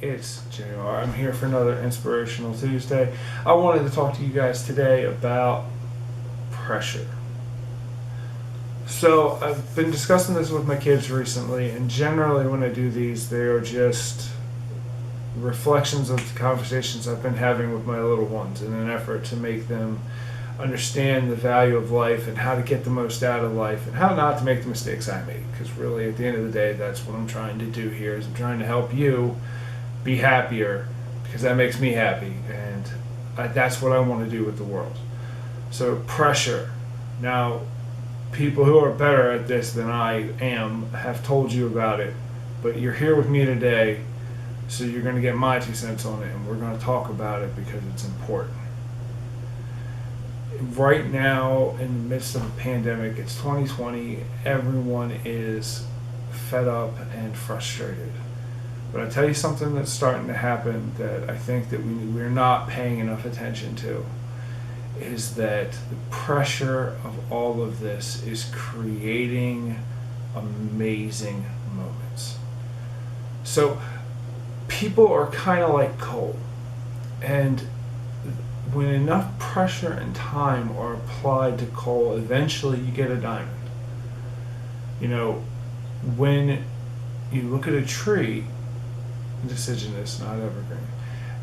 it's JR. I'm here for another Inspirational Tuesday. I wanted to talk to you guys today about pressure. So, I've been discussing this with my kids recently, and generally, when I do these, they are just reflections of the conversations I've been having with my little ones in an effort to make them understand the value of life and how to get the most out of life and how not to make the mistakes I make. Because really, at the end of the day, that's what I'm trying to do here. Is I'm trying to help you be happier because that makes me happy, and that's what I want to do with the world. So pressure. Now, people who are better at this than I am have told you about it, but you're here with me today, so you're going to get my 2 cents on it, and we're going to talk about it because it's important. Right now, in the midst of a pandemic, it's 2020, everyone is fed up and frustrated. But I tell you something that's starting to happen that I think that we're not paying enough attention to, is that the pressure of all of this is creating amazing moments. So people are kind of like coal, and when enough pressure and time are applied to coal, eventually you get a diamond. You know, when you look at a tree, deciduous, not evergreen,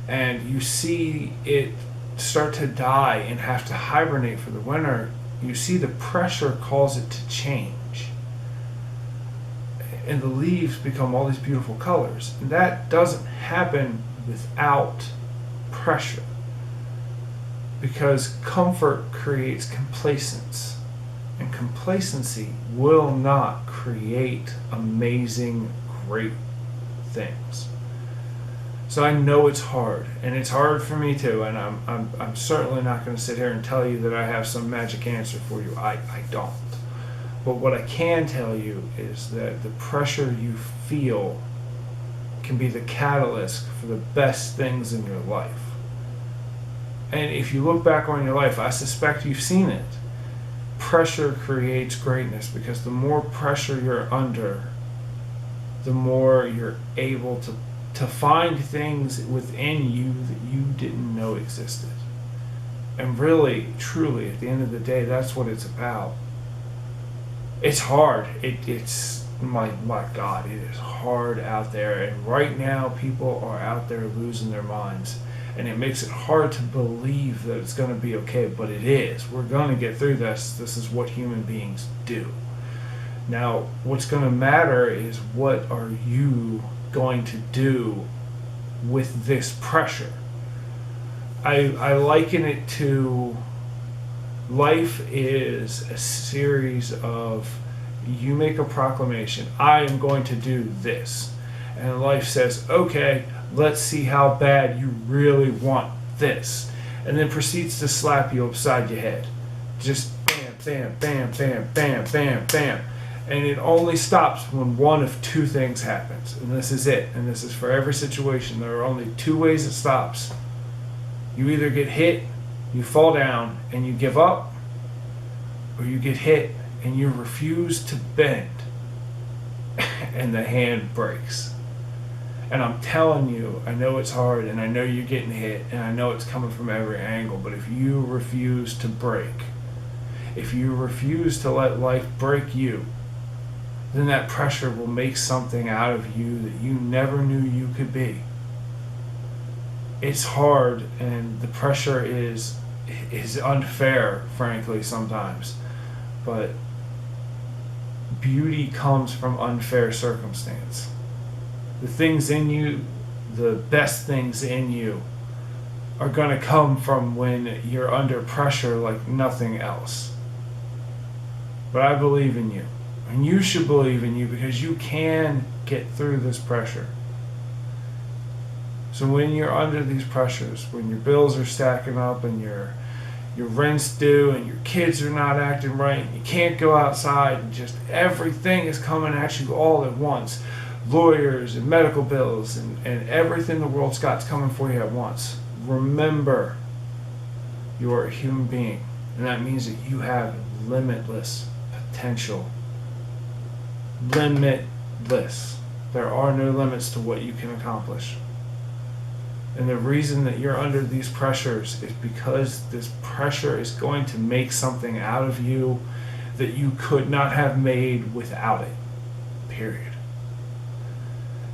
and you see it start to die and have to hibernate for the winter, you see the pressure cause it to change. And the leaves become all these beautiful colors. And that doesn't happen without pressure. Because comfort creates complacence. And complacency will not create amazing, great things. So I know it's hard, and it's hard for me too, and I'm certainly not going to sit here and tell you that I have some magic answer for you. I don't. But what I can tell you is that the pressure you feel can be the catalyst for the best things in your life. And if you look back on your life, I suspect you've seen it. Pressure creates greatness, because the more pressure you're under, the more you're able to find things within you that you didn't know existed. And really, truly, at the end of the day, that's what it's about. It's hard. It's my God, it is hard out there. And right now, people are out there losing their minds. And it makes it hard to believe that it's going to be okay, but it is. We're going to get through this. This is what human beings do. Now, what's going to matter is, what are you going to do with this pressure? I liken it to life is a series of, you make a proclamation, I am going to do this. And life says, okay, let's see how bad you really want this. And then proceeds to slap you upside your head. Just bam, bam, bam, bam, bam, bam, bam. And it only stops when one of two things happens. And this is it. And this is for every situation. There are only two ways it stops. You either get hit, you fall down, and you give up, or you get hit and you refuse to bend, and the hand breaks. And I'm telling you, I know it's hard, and I know you're getting hit, and I know it's coming from every angle, but if you refuse to break, if you refuse to let life break you, then that pressure will make something out of you that you never knew you could be. It's hard, and the pressure is unfair, frankly, sometimes. But beauty comes from unfair circumstance. The things in you, the best things in you, are going to come from when you're under pressure like nothing else. But I believe in you. And you should believe in you, because you can get through this pressure. So when you're under these pressures, when your bills are stacking up and your rent's due and your kids are not acting right, and you can't go outside, and just everything is coming at you all at once. Lawyers and medical bills and everything the world's got's coming for you at once. Remember, you are a human being, and that means that you have limitless potential. Limitless. There are no limits to what you can accomplish. And the reason that you're under these pressures is because this pressure is going to make something out of you that you could not have made without it. Period.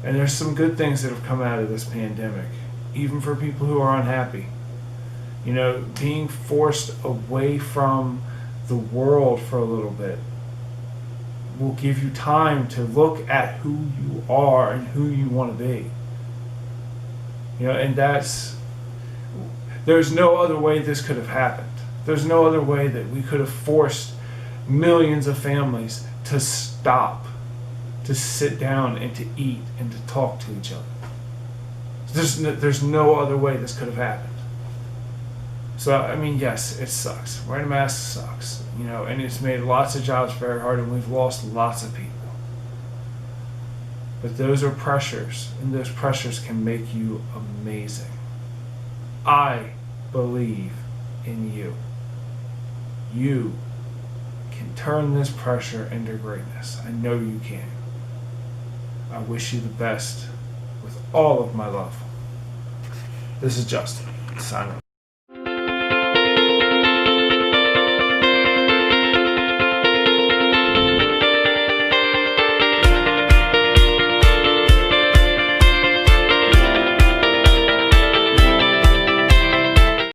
And there's some good things that have come out of this pandemic, even for people who are unhappy. You know, being forced away from the world for a little bit will give you time to look at who you are and who you want to be. You know, and there's no other way this could have happened. There's no other way that we could have forced millions of families to stop, to sit down and to eat and to talk to each other. There's no other way this could have happened. So, I mean, yes, it sucks. Wearing a mask sucks, you know, and it's made lots of jobs very hard, and we've lost lots of people. But those are pressures, and those pressures can make you amazing. I believe in you. You can turn this pressure into greatness. I know you can. I wish you the best with all of my love. This is Justin, signing off.